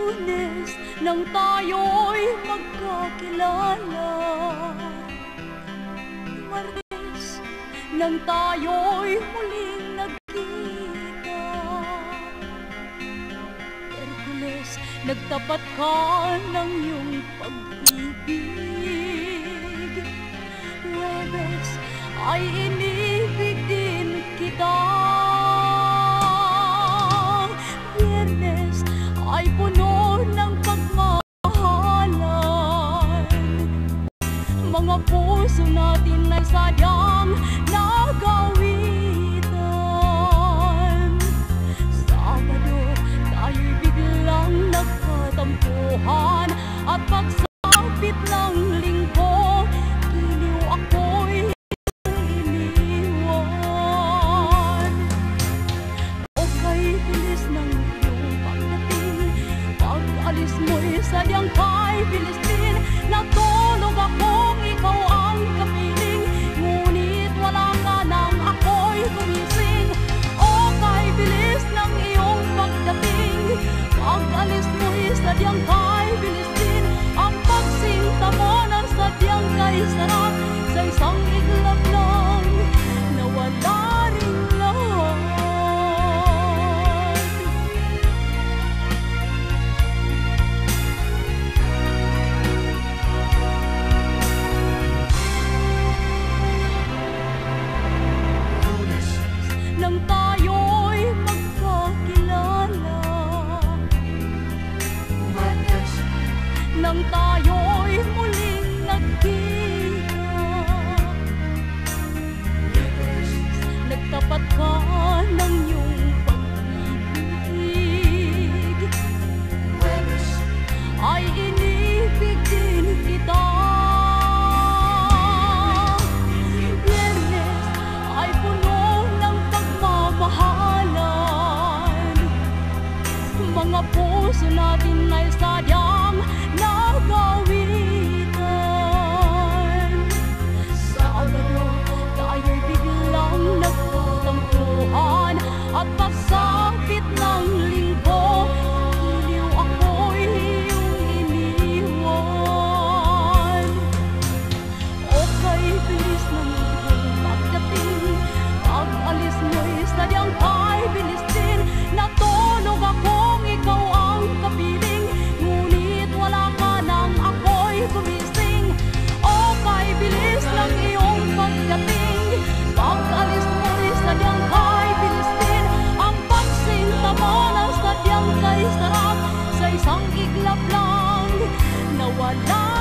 Lunes nang tayo'y magkakilala, Martes nang tayo'y muling nagkita, Miyerkules nagtapat ka ng iyong pag-ibig, Huwebes ay inibig din kita, Biyernes ay puno ng pagmahalan, mga puso natin ay sadyang nagawitan. Sabado tayo'y biglang nagkatampuhan, at pagsapit ng linggo, giliw ako'y iniwan. O kay bilis ng iyong pagdating, pag-alis mo'y sadyang kay bilis din. Natulog akong ikaw ang kapiling, ngunit wala ka nang ako'y gumising. O kay bilis ng iyong pagdating, pag-alis mo'y sadyang kay bilis din. Ang pagsinta mo na sadyang kay sarap, sa isang iglap lang nawala rin lahat. Nang tayo'y magkakilala, Martes nang tayo'y muling nagkita, Miyerkules nagtapat ka ng iyong pag-ibig, Huwebes ay inibig din kita, Biyernes ay puno ng pagmamahalan, mga puso natin ay sadyang nagawitan. Sabado tayo'y biglang nagkatampuhan, at pagsapit ng linggo, giliw ako'y iyong iniwan. O kay bilis ng iyong pagdating, pag-alis mo'y sadyang kay bilis din. Natulog akong ikaw ang kapiling, ngunit wala ka nang ako'y gumising. O kay bilis ng iyong pagdating, pag-alis mo'y sadyang kay bilis din. Ang pagsinta mo na sadyang kay sarap, sa isang iglap lang nawala